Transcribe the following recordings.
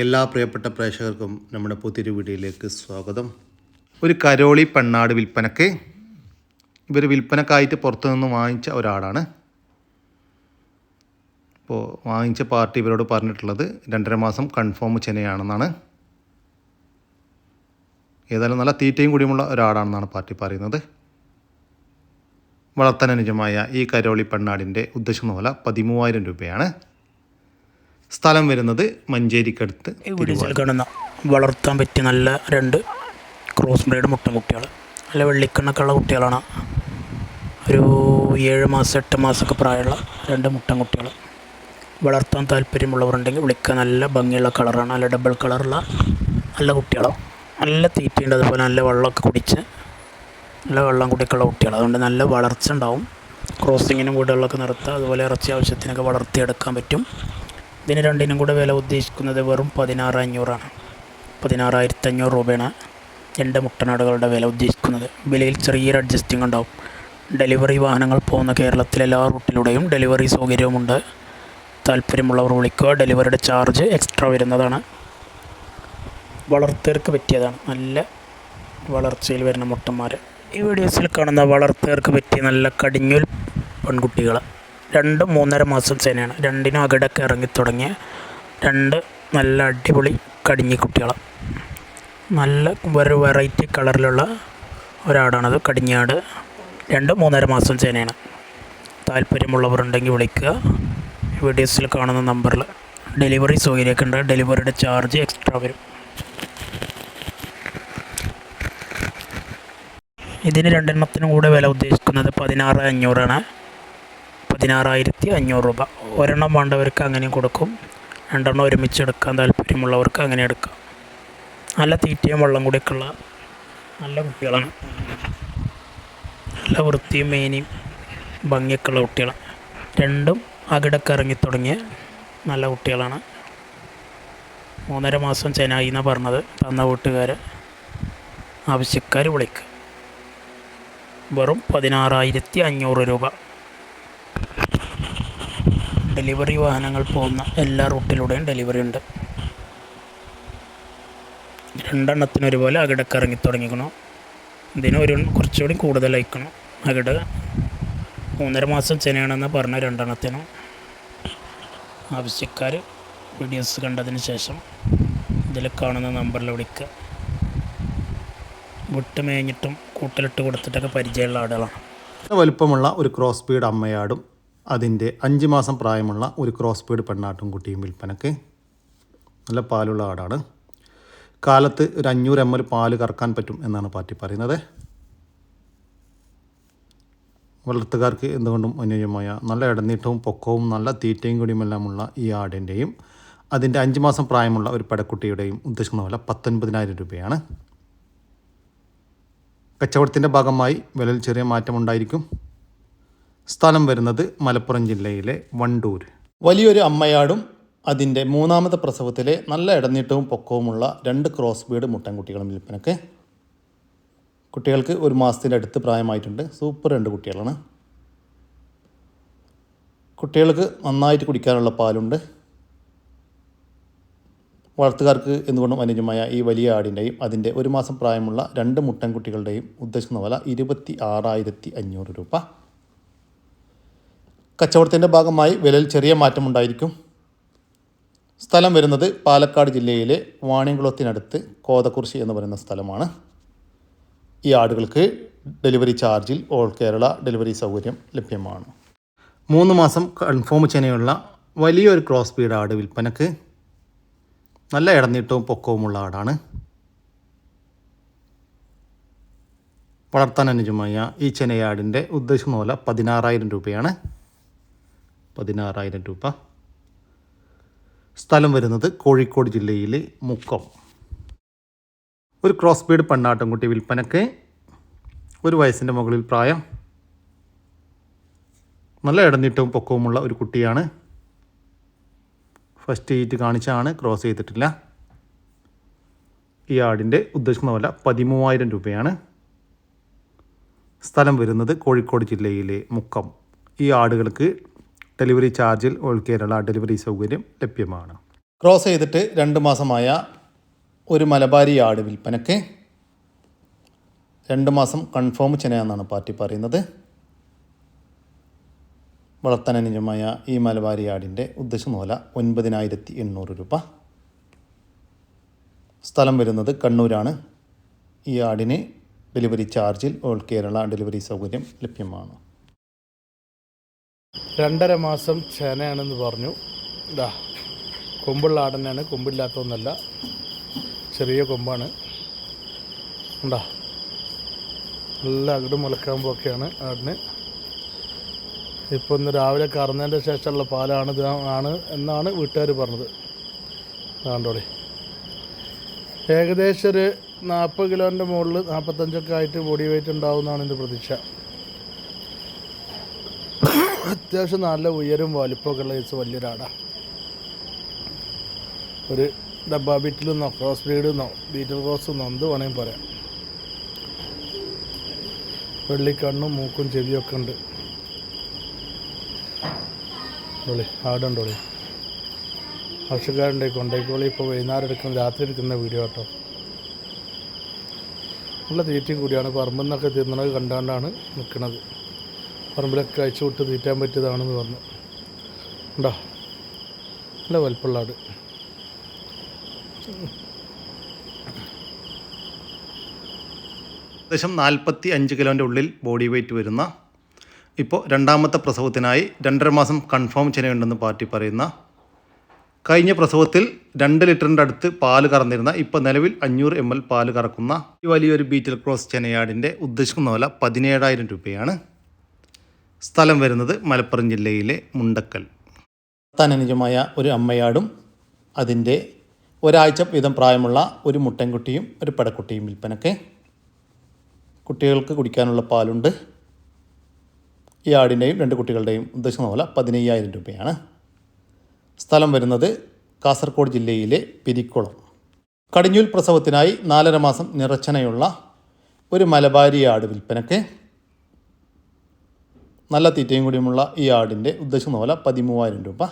എല്ലാ പ്രിയപ്പെട്ട പ്രേക്ഷകർക്കും നമ്മുടെ പുതിയൊരു വീഡിയോയിലേക്ക് സ്വാഗതം. ഒരു കരോളി പെണ്ണാട് വിൽപ്പനക്ക്. ഇവർ വിൽപ്പനക്കായിട്ട് പുറത്തുനിന്ന് വാങ്ങിച്ച ഒരാടാണ്. അപ്പോൾ വാങ്ങിച്ച പാർട്ടി ഇവരോട് പറഞ്ഞിട്ടുള്ളത് 2.5 മാസം കൺഫേം ചെനയാണെന്നാണ്. ഏതായാലും നല്ല തീറ്റയും കൂടിയുമുള്ള ഒരാടാണെന്നാണ് പാർട്ടി പറയുന്നത്. വളർത്താൻ അനുയോജ്യമായ ഈ കരോളി പെണ്ണാടിൻ്റെ ഉദ്ദേശിക്കുന്ന വില 13,000 രൂപയാണ്. സ്ഥലം വരുന്നത് മഞ്ചേരിക്കടുത്ത്. വീഡിയോയിൽ കാണുന്ന വളർത്താൻ പറ്റിയ നല്ല 2 ക്രോസ് ബ്രീഡ് മുട്ടൻകുട്ടികൾ, നല്ല വെള്ളിക്കണ്ണൊക്കെയുള്ള കുട്ടികളാണ്. ഒരു 7 മാസം 8 മാസമൊക്കെ പ്രായമുള്ള 2 മുട്ടൻകുട്ടികൾ. വളർത്താൻ താല്പര്യമുള്ളവരുണ്ടെങ്കിൽ വിളിക്കുക. നല്ല ഭംഗിയുള്ള കളറാണ്, നല്ല ഡബിൾ കളറുള്ള നല്ല കുട്ടികളാണ്. നല്ല തീറ്റയുണ്ട്, അതുപോലെ നല്ല വെള്ളമൊക്കെ കുടിച്ച് നല്ല വെള്ളം കുടിക്കുള്ള കുട്ടികൾ. അതുകൊണ്ട് നല്ല വളർച്ച ഉണ്ടാവും. ക്രോസിങ്ങിനും വീടുകളിലൊക്കെ നിർത്തുക, അതുപോലെ ഇറച്ചി ആവശ്യത്തിനൊക്കെ വളർത്തിയെടുക്കാൻ പറ്റും. ഇതിന് രണ്ടിനും കൂടെ വില ഉദ്ദേശിക്കുന്നത് വെറും 16,500 16,500 രൂപയാണ് 2 മുട്ടനാടുകളുടെ വില ഉദ്ദേശിക്കുന്നത്. വിലയിൽ ചെറിയൊരു അഡ്ജസ്റ്റിംഗ് ഉണ്ടാവും. ഡെലിവറി വാഹനങ്ങൾ പോകുന്ന കേരളത്തിലെ എല്ലാ റൂട്ടിലൂടെയും ഡെലിവറി സൗകര്യവുമുണ്ട്. താല്പര്യമുള്ളവർ വിളിക്കുക. ഡെലിവറിയുടെ ചാർജ് എക്സ്ട്രാ വരുന്നതാണ്. വളർത്തേർക്ക് പറ്റിയതാണ്, നല്ല വളർച്ചയിൽ വരുന്ന മുട്ടന്മാർ. ഈ വീഡിയോസിൽ കാണുന്ന വളർത്തേർക്ക് പറ്റിയ നല്ല കടിഞ്ഞൂൽ പെൺകുട്ടികൾ 2 3.5 മാസം ചെനയാണ്. 2നും അകിടൊക്കെ ഇറങ്ങിത്തുടങ്ങിയ 2 നല്ല അടിപൊളി കടിഞ്ഞി കുട്ടികളാണ്. നല്ല ഒരു വെറൈറ്റി കളറിലുള്ള ഒരാടാണത്, കടിഞ്ഞാട്. 2 3.5 മാസം ചെനയാണ്. താല്പര്യമുള്ളവരുണ്ടെങ്കിൽ വിളിക്കുക. വീഡിയോസിൽ കാണുന്ന നമ്പറിൽ ഡെലിവറി സൗകര്യമൊക്കെ ഉണ്ട്. ഡെലിവറിയുടെ ചാർജ് എക്സ്ട്രാ വരും. ഇതിന് 2 എണ്ണത്തിനും കൂടെ വില ഉദ്ദേശിക്കുന്നത് 16,500 16,500 രൂപ. ഒരെണ്ണം വേണ്ടവർക്ക് അങ്ങനെ കൊടുക്കും. 2 എണ്ണം ഒരുമിച്ച് എടുക്കാൻ താല്പര്യമുള്ളവർക്ക് അങ്ങനെ എടുക്കാം. നല്ല തീറ്റയും വെള്ളം കൂടിയൊക്കെയുള്ള നല്ല കുട്ടികളാണ്. നല്ല വൃത്തിയും മേനിയും ഭംഗിയൊക്കെയുള്ള കുട്ടികളാണ്. 2ഉം അകിടൊക്കെ ഇറങ്ങിത്തുടങ്ങിയ നല്ല കുട്ടികളാണ്. 3.5 മാസം ചെനായി എന്നാണ് പറഞ്ഞത്. തന്ന വീട്ടുകാർ ആവശ്യക്കാർ വിളിക്കുക. വെറും 16,500 രൂപ. ഡെലിവറി വാഹനങ്ങൾ പോകുന്ന എല്ലാ റൂട്ടിലൂടെയും ഡെലിവറി ഉണ്ട്. 2 എണ്ണത്തിന് ഒരുപോലെ അകിടൊക്കെ ഇറങ്ങി തുടങ്ങിക്കണം. ഇതിന് കുറച്ചുകൂടി കൂടുതലായിക്കണം അകിട്. 3.5 മാസം ചെനയാണെന്ന് പറഞ്ഞ 2 എണ്ണത്തിനും. ആവശ്യക്കാർ വീഡിയോസ് കണ്ടതിന് ശേഷം ഇതിൽ കാണുന്ന നമ്പറിൽ വിളിക്കുക. വിട്ട് മേഞ്ഞിട്ടും കൂട്ടിലിട്ട് കൊടുത്തിട്ടൊക്കെ പരിചയമുള്ള ആടുകളാണ്. വലുപ്പമുള്ള ഒരു ക്രോസ് ബീഡ് അമ്മയാടും അതിൻ്റെ 5 മാസം പ്രായമുള്ള ഒരു ക്രോസ് ബീഡ് പെണ്ണാട്ടും കുട്ടിയും വിൽപ്പനക്ക്. നല്ല പാലുള്ള ആടാണ്. കാലത്ത് ഒരു 500 ml പാല് കറക്കാൻ പറ്റും എന്നാണ് പാർട്ടി പറയുന്നത്. വളർത്തുകാർക്ക് എന്തുകൊണ്ടും അനുയോജ്യമായ നല്ല ഇടനീട്ടവും പൊക്കവും നല്ല തീറ്റയും കൂടിയുമെല്ലാമുള്ള ഈ ആടിൻ്റെയും അതിൻ്റെ 5 മാസം പ്രായമുള്ള ഒരു പടക്കുട്ടിയുടെയും ഉദ്ദേശിക്കുന്ന വില 19,000 രൂപയാണ്. കച്ചവടത്തിൻ്റെ ഭാഗമായി വിലയിൽ ചെറിയ മാറ്റമുണ്ടായിരിക്കും. സ്ഥലം വരുന്നത് മലപ്പുറം ജില്ലയിലെ വണ്ടൂർ. വലിയൊരു അമ്മയാടും അതിൻ്റെ 3ാമത്തെ പ്രസവത്തിലെ നല്ല ഇടനീട്ടവും പൊക്കവുമുള്ള 2 ക്രോസ് ബീഡ് മുട്ടൻകുട്ടികളും വിൽപ്പനക്ക്. കുട്ടികൾക്ക് 1 മാസത്തിൻ്റെ അടുത്ത് പ്രായമായിട്ടുണ്ട്. സൂപ്പർ 2 കുട്ടികളാണ്. കുട്ടികൾക്ക് നന്നായിട്ട് കുടിക്കാനുള്ള പാലുണ്ട്. വളർത്തുകാർക്ക് എന്തുകൊണ്ടും അനുയോജ്യമായ ഈ വലിയ ആടിൻ്റെയും അതിൻ്റെ 1 മാസം പ്രായമുള്ള 2 മുട്ടൻകുട്ടികളുടെയും ഉദ്ദേശിക്കുന്ന വില 26,500 രൂപ. കച്ചവടത്തിൻ്റെ ഭാഗമായി വിലയിൽ ചെറിയ മാറ്റമുണ്ടായിരിക്കും. സ്ഥലം വരുന്നത് പാലക്കാട് ജില്ലയിലെ വാണിയംകുളത്തിനടുത്ത് കോതക്കുറിശി എന്ന് പറയുന്ന സ്ഥലമാണ്. ഈ ആടുകൾക്ക് ഡെലിവറി ചാർജിൽ ഓൾ കേരള ഡെലിവറി സൗകര്യം ലഭ്യമാണ്. 3 മാസം കൺഫേം ചെനയുള്ള വലിയൊരു ക്രോസ് ബീഡ് ആട് വിൽപ്പനക്ക്. നല്ല ഇടനീട്ടവും പൊക്കവുമുള്ള ആടാണ്. വളർത്താൻ അനുയോജ്യമായ ഈ ചെനയാടിൻ്റെ ഉദ്ദേശിക്കുന്ന വില 16,000 രൂപയാണ്. 16,000 രൂപ. സ്ഥലം വരുന്നത് കോഴിക്കോട് ജില്ലയിലെ മുക്കം. ഒരു ക്രോസ് ബീഡ് പെണ്ണാട്ടുംകുട്ടി വിൽപ്പനക്ക്. 1 വയസ്സിൻ്റെ മുകളിൽ പ്രായം. നല്ല ഇടനീട്ടവും പൊക്കവുമുള്ള ഒരു കുട്ടിയാണ്. ഫസ്റ്റ് ഈറ്റ് കാണിച്ചാണ്, ക്രോസ് ചെയ്തിട്ടില്ല. ഈ ആടിൻ്റെ ഉദ്ദേശിക്കുന്ന വില 13,000 രൂപയാണ്. സ്ഥലം വരുന്നത് കോഴിക്കോട് ജില്ലയിലെ മുക്കം. ഈ ആടുകൾക്ക് ഡെലിവറി ചാർജിൽ ഓൾ കേരള ഡെലിവറി സൗകര്യം ലഭ്യമാണ്. ക്രോസ് ചെയ്തിട്ട് 2 മാസമായ ഒരു മലബാരി ആട് വിൽപ്പനയ്ക്ക്. 2 മാസം കൺഫേം ചെനയാണെന്നാണ് പാർട്ടി പറയുന്നത്. വളർത്താൻ അനുയോജ്യമായ ഈ മലബാരി ആടിൻ്റെ ഉദ്ദേശ വില 9800 രൂപ. സ്ഥലം വരുന്നത് കണ്ണൂരാണ്. ഈ ആടിന് ഡെലിവറി ചാർജിൽ ഓൾ കേരള ഡെലിവറി സൗകര്യം ലഭ്യമാണ്. 2.5 മാസം ചേനയാണെന്ന് പറഞ്ഞു. ഇതാ കൊമ്പുള്ള ആടനാണ്, കൊമ്പില്ലാത്തൊന്നല്ല, ചെറിയ കൊമ്പാണ്. ഉണ്ടാ നല്ല അകിട് മുളക്കാകുമ്പോഴൊക്കെയാണ് ആടിന്. ഇപ്പോൾ ഇന്ന് രാവിലെ കറന്നതിൻ്റെ ശേഷമുള്ള പാലാണ് എന്നാണ് വീട്ടുകാർ പറഞ്ഞത്. കണ്ടോളി, ഏകദേശം ഒരു 40 കിലോൻ്റെ മുകളിൽ 45 ആയിട്ട് ബോഡി വെയിറ്റ് ഉണ്ടാവുമെന്നാണ് എൻ്റെ പ്രതീക്ഷ. അത്യാവശ്യം നല്ല ഉയരും വലിപ്പമൊക്കെ ഉള്ള വലിയൊരാടാണ്. ഒരു ഡബ്ബ ബീറ്റിലെന്നോ ക്രോസ് ബ്രീഡെന്നോ ബീറ്റൽ ക്രോസ് എന്നോ എന്ത് വേണമെങ്കിൽ പറയാം. വെള്ളിക്കണ്ണും മൂക്കും ചെവിയൊക്കെ ഉണ്ട്. ആടുണ്ടോളി, ആവശ്യക്കാരുണ്ടെങ്കിൽ കൊണ്ടേക്കോളി. ഇപ്പോൾ വൈകുന്നേരം എടുക്കുന്ന രാത്രി എടുക്കുന്ന വീഡിയോ കേട്ടോ. നല്ല തീറ്റയും കൂടിയാണ്. പറമ്പിൽ നിന്നൊക്കെ തിന്നണത് കണ്ടാണ്ടാണ് നിൽക്കുന്നത്. പറമ്പിലൊക്കെ അയച്ചു വിട്ട് തീറ്റാൻ പറ്റിയതാണെന്ന് പറഞ്ഞു. ഉണ്ടോ നല്ല വലിപ്പമുള്ള ആട്. ഏകദേശം 45 കിലോൻ്റെ ഉള്ളിൽ ബോഡി വെയ്റ്റ് വരുന്ന, ഇപ്പോൾ 2ാമത്തെ പ്രസവത്തിനായി 2.5 മാസം കൺഫേം ചെനയുണ്ടെന്ന് പാർട്ടി പറയുന്ന, കഴിഞ്ഞ പ്രസവത്തിൽ 2 ലിറ്ററിൻ്റെ അടുത്ത് പാല് കറന്നിരുന്ന, ഇപ്പോൾ നിലവിൽ 500 ml പാല് കറക്കുന്ന ഈ വലിയൊരു ബീറ്റൽ ക്രോസ് ചെനയാടിൻ്റെ ഉദ്ദേശിക്കുന്ന വില 17,000 രൂപയാണ്. സ്ഥലം വരുന്നത് മലപ്പുറം ജില്ലയിലെ മുണ്ടക്കൽ. വളർത്താൻ അനുയോജ്യമായ ഒരു അമ്മയാടും അതിൻ്റെ ഒരാഴ്ച വീതം പ്രായമുള്ള ഒരു മുട്ടൻകുട്ടിയും ഒരു പടക്കുട്ടിയും വിൽപ്പനയ്ക്ക്. കുട്ടികൾക്ക് കുടിക്കാനുള്ള പാലുണ്ട്. ഈ ആടിൻ്റെയും 2 കുട്ടികളുടെയും ഉദ്ദേശിക്കുന്ന വില 15,000 രൂപയാണ്. സ്ഥലം വരുന്നത് കാസർഗോഡ് ജില്ലയിലെ പിരിക്കുളം. കടിഞ്ഞൂൽ പ്രസവത്തിനായി 4.5 മാസം നിറച്ചനയുള്ള ഒരു മലബാരി ആട് വിൽപ്പനയ്ക്ക്. നല്ല തീറ്റയും കൂടിയുമുള്ള ഈ ആടിൻ്റെ ഉദ്ദേശിക്കുന്ന വില 13,000 രൂപ.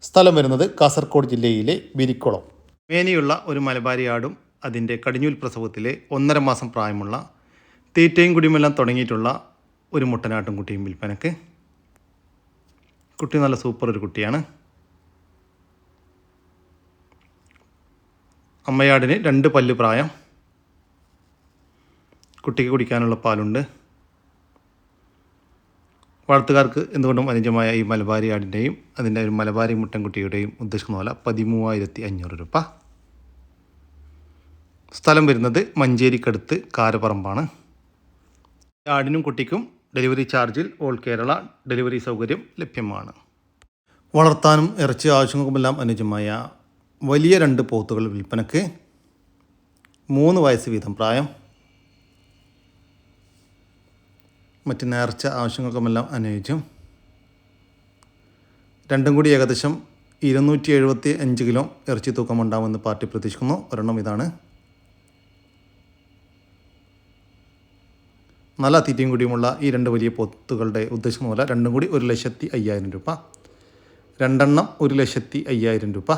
സ്ഥലം വരുന്നത് കാസർഗോഡ് ജില്ലയിലെ ബിരിക്കുളം. മേനിയുള്ള ഒരു മലബാരി ആടും അതിൻ്റെ കടിഞ്ഞൂൽ പ്രസവത്തിലെ 1.5 മാസം പ്രായമുള്ള തീറ്റയും കുടിയുമെല്ലാം തുടങ്ങിയിട്ടുള്ള ഒരു മുട്ടനാട്ടും കുട്ടിയും വിൽപ്പനയ്ക്ക്. കുട്ടി നല്ല സൂപ്പർ ഒരു കുട്ടിയാണ്. അമ്മയാടിന് 2 പല്ല് പ്രായം. കുട്ടിക്ക് കുടിക്കാനുള്ള പാലുണ്ട്. വളർത്തുകാർക്ക് എന്തുകൊണ്ടും അനുയോജ്യമായ ഈ മലബാരി ആടിൻ്റെയും അതിൻ്റെ ഒരു മലബാരി മുട്ടൻകുട്ടിയുടെയും ഉദ്ദേശിക്കുന്ന വില 13,500 രൂപ. സ്ഥലം വരുന്നത് മഞ്ചേരിക്കടുത്ത് കാരപ്പറമ്പാണ്. ആടിനും കുട്ടിക്കും ഡെലിവറി ചാർജിൽ ഓൾ കേരള ഡെലിവറി സൗകര്യം ലഭ്യമാണ്. വളർത്താനും ഇറച്ചി ആവശ്യങ്ങൾക്കുമെല്ലാം അനുയോജ്യമായ വലിയ 2 പോത്തുകൾ വിൽപ്പനയ്ക്ക്. 3 വയസ്സ് വീതം പ്രായം. മറ്റ് നേർച്ച ആവശ്യങ്ങൾക്കുമെല്ലാം അനുയോജ്യം. രണ്ടും കൂടി ഏകദേശം 275 കിലോ ഇറച്ചി തൂക്കമുണ്ടാകുമെന്ന് പാർട്ടി പ്രതീക്ഷിക്കുന്നു. ഒരെണ്ണം ഇതാണ്. നല്ല തീറ്റയും കൂടിയുമുള്ള ഈ 2 വലിയ പോത്തുകളുടെ ഉദ്ദേശം പോലെ 2 കൂടി 1,05,000 രൂപ. 2 എണ്ണം 1,05,000 രൂപ.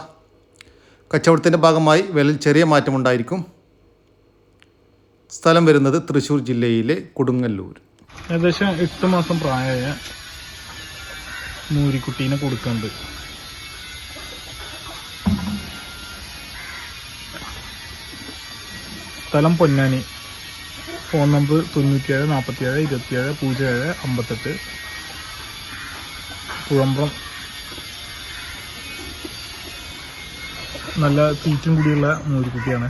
കച്ചവടത്തിൻ്റെ ഭാഗമായി വിലയിൽ ചെറിയ മാറ്റമുണ്ടായിരിക്കും. സ്ഥലം വരുന്നത് തൃശ്ശൂർ ജില്ലയിലെ കൊടുങ്ങല്ലൂർ. ഏകദേശം 8 മാസം പ്രായമായ മൂരിക്കുട്ടീനെ കൊടുക്കുന്നുണ്ട്. സ്ഥലം പൊന്നാനി. Phone number 97 47 27 07 58. പുഴമ്പ്രം. നല്ല തീറ്റും കൂടിയുള്ള മൂരിക്കുട്ടിയാണ്.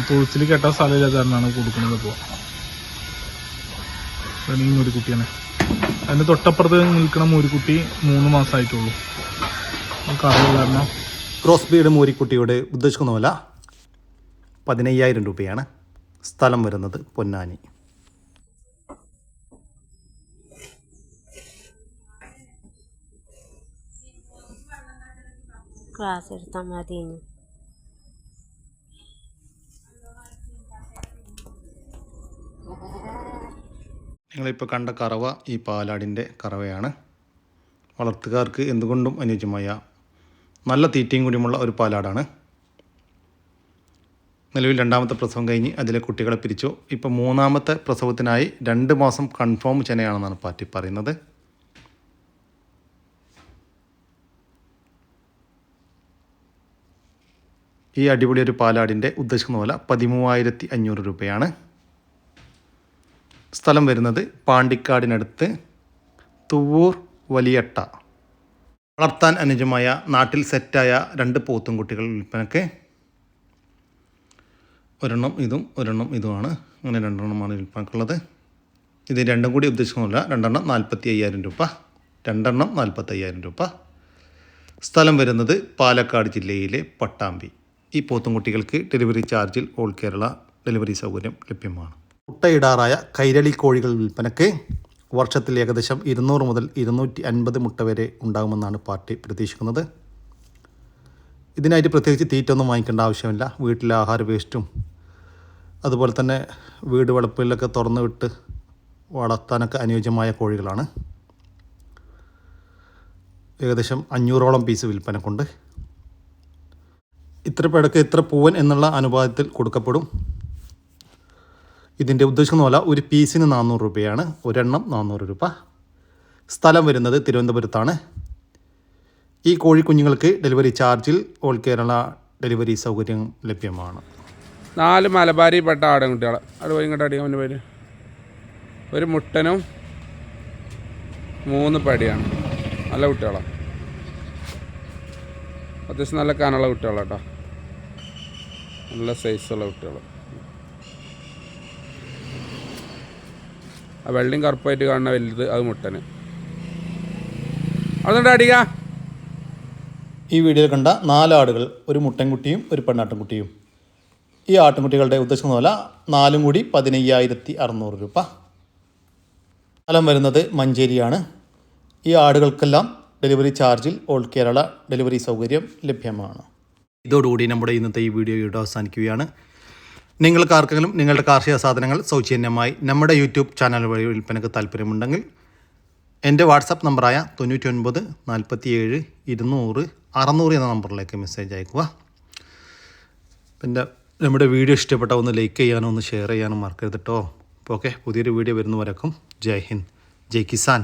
തൊഴുത്തിൽ കെട്ടാൻ സ്ഥലമില്ലാത്ത കാരണമാണ് കൊടുക്കുന്നത്. ഇപ്പോൾ ഈ മൂരിക്കുട്ടിയാണ്. അതിൻ്റെ തൊട്ടപ്പുറത്ത് നിൽക്കുന്ന മൂരിക്കുട്ടി 3 മാസമായിട്ടുള്ളൂ. കാരണം ക്രോസ് ബ്രീഡ് മൂരിക്കുട്ടിയുടെ ഉദ്ദേശിക്കുന്ന വില 15,000 രൂപയാണ്. സ്ഥലം വരുന്നത് പൊന്നാനി. ക്ലാസ് എടുത്താൽ മതി. നിങ്ങളിപ്പോൾ കണ്ട കറവ ഈ പാലാടിൻ്റെ കറവയാണ്. വളർത്തുകാർക്ക് എന്തുകൊണ്ടും അനുയോജ്യമായ നല്ല തീറ്റയും കൂടിയുമുള്ള ഒരു പാലാടാണ്. നിലവിൽ 2ാമത്തെ പ്രസവം കഴിഞ്ഞ് അതിലെ കുട്ടികളെ പിരിച്ചു. ഇപ്പോൾ 3ാമത്തെ പ്രസവത്തിനായി 2 മാസം കൺഫേം ചെനയാണെന്നാണ് പാർട്ടി പറയുന്നത്. ഈ അടിപൊളി ഒരു പാലാടിൻ്റെ ഉദ്ദേശിക്കുന്ന വില 13,500 രൂപയാണ്. സ്ഥലം വരുന്നത് പാണ്ടിക്കാടിനടുത്ത് തുവ്വൂർ വലിയട്ട. വളർത്താൻ അനുയോജ്യമായ നാട്ടിൽ സെറ്റായ 2 പോത്തും കുട്ടികൾ വിൽപ്പനയ്ക്ക്. ഒരെണ്ണം ഇതും ഒരെണ്ണം ഇതുമാണ്. അങ്ങനെ 2 എണ്ണമാണ് വിൽപ്പനക്കുള്ളത്. ഇത് രണ്ടും കൂടി ഉദ്ദേശിക്കുന്നില്ല. 2 എണ്ണം 45,000 രൂപ, 2 എണ്ണം 45,000 രൂപ. സ്ഥലം വരുന്നത് പാലക്കാട് ജില്ലയിലെ പട്ടാമ്പി. ഈ പോത്തും കുട്ടികൾക്ക് ഡെലിവറി ചാർജിൽ ഓൾ കേരള ഡെലിവറി സൗകര്യം ലഭ്യമാണ്. മുട്ടയിടാറായ കൈരളി കോഴികൾ വിൽപ്പനയ്ക്ക്. വർഷത്തിൽ ഏകദേശം 200 മുതൽ 250 മുട്ട വരെ ഉണ്ടാകുമെന്നാണ് പാർട്ടി പ്രതീക്ഷിക്കുന്നത്. ഇതിനായിട്ട് പ്രത്യേകിച്ച് തീറ്റൊന്നും വാങ്ങിക്കേണ്ട ആവശ്യമില്ല. വീട്ടിലെ ആഹാര വേസ്റ്റും അതുപോലെ തന്നെ വീട് വളപ്പിലൊക്കെ തുറന്നു വിട്ട് വളർത്താനൊക്കെ അനുയോജ്യമായ കോഴികളാണ്. ഏകദേശം 500ഓളം പീസ് വിൽപ്പനക്കുണ്ട്. ഇത്ര പേടക്ക് ഇത്ര പൂവൻ എന്നുള്ള അനുപാതത്തിൽ കൊടുക്കപ്പെടും. ഇതിൻ്റെ ഉദ്ദേശിക്കുന്ന പോലെ ഒരു പീസിന് 400 രൂപയാണ്. ഒരെണ്ണം 400 രൂപ. സ്ഥലം വരുന്നത് തിരുവനന്തപുരത്താണ്. ഈ കോഴിക്കുഞ്ഞുങ്ങൾക്ക് ഡെലിവറി ചാർജിൽ ഓൾ കേരള ഡെലിവറി സൗകര്യം ലഭ്യമാണ്. 4 മലബാരിപ്പെട്ട ആടുകുട്ടികളെ അത് പോയി ഇങ്ങോട്ട് അടിക്കാൻ പേര്. ഒരു മുട്ടനും 3 പടിയാണ്. നല്ല കുട്ടികളാണ്. അത്യാവശ്യം നല്ല കനുള്ള കുട്ടികളാണ് കേട്ടോ. നല്ല സൈസുള്ള കുട്ടികൾ. ആ വെള്ളയും കറുപ്പായിട്ട് കാണുന്ന വലുത് അത് മുട്ടന്. അതുകൊണ്ട് അടിക. ഈ വീഡിയോയിൽ കണ്ട 4 ആടുകൾ, ഒരു മുട്ടൻകുട്ടിയും ഒരു പെണ്ണാട്ടുംകുട്ടിയും. ഈ ആട്ടിൻകുട്ടികളുടെ ഉദ്ദേശിക്കുന്ന വില 4 കൂടി 15,600 രൂപ. സ്ഥലം വരുന്നത് മഞ്ചേരിയാണ്. ഈ ആടുകൾക്കെല്ലാം ഡെലിവറി ചാർജിൽ ഓൾ കേരള ഡെലിവറി സൗകര്യം ലഭ്യമാണ്. ഇതോടുകൂടി നമ്മുടെ ഇന്നത്തെ ഈ വീഡിയോ ഇവിടെ അവസാനിക്കുകയാണ്. നിങ്ങൾക്ക് ആർക്കെങ്കിലും നിങ്ങളുടെ കാർഷിക സാധനങ്ങൾ സൗജന്യമായി നമ്മുടെ യൂട്യൂബ് ചാനൽ വഴി വിൽപ്പനയ്ക്ക് താല്പര്യമുണ്ടെങ്കിൽ എൻ്റെ വാട്സാപ്പ് നമ്പറായ 99 47 200 600 എന്ന നമ്പറിലേക്ക് മെസ്സേജ് അയക്കുക. പിന്നെ നമ്മുടെ വീഡിയോ ഇഷ്ടപ്പെട്ട ഒന്ന് ലൈക്ക് ചെയ്യാനോ ഒന്ന് ഷെയർ ചെയ്യാനോ മറക്കരുത് കേട്ടോ. അപ്പോൾ ഓക്കെ, പുതിയൊരു വീഡിയോ വരുന്നവരേക്കും ജയ് ഹിന്ദ്, ജയ് കിസാൻ.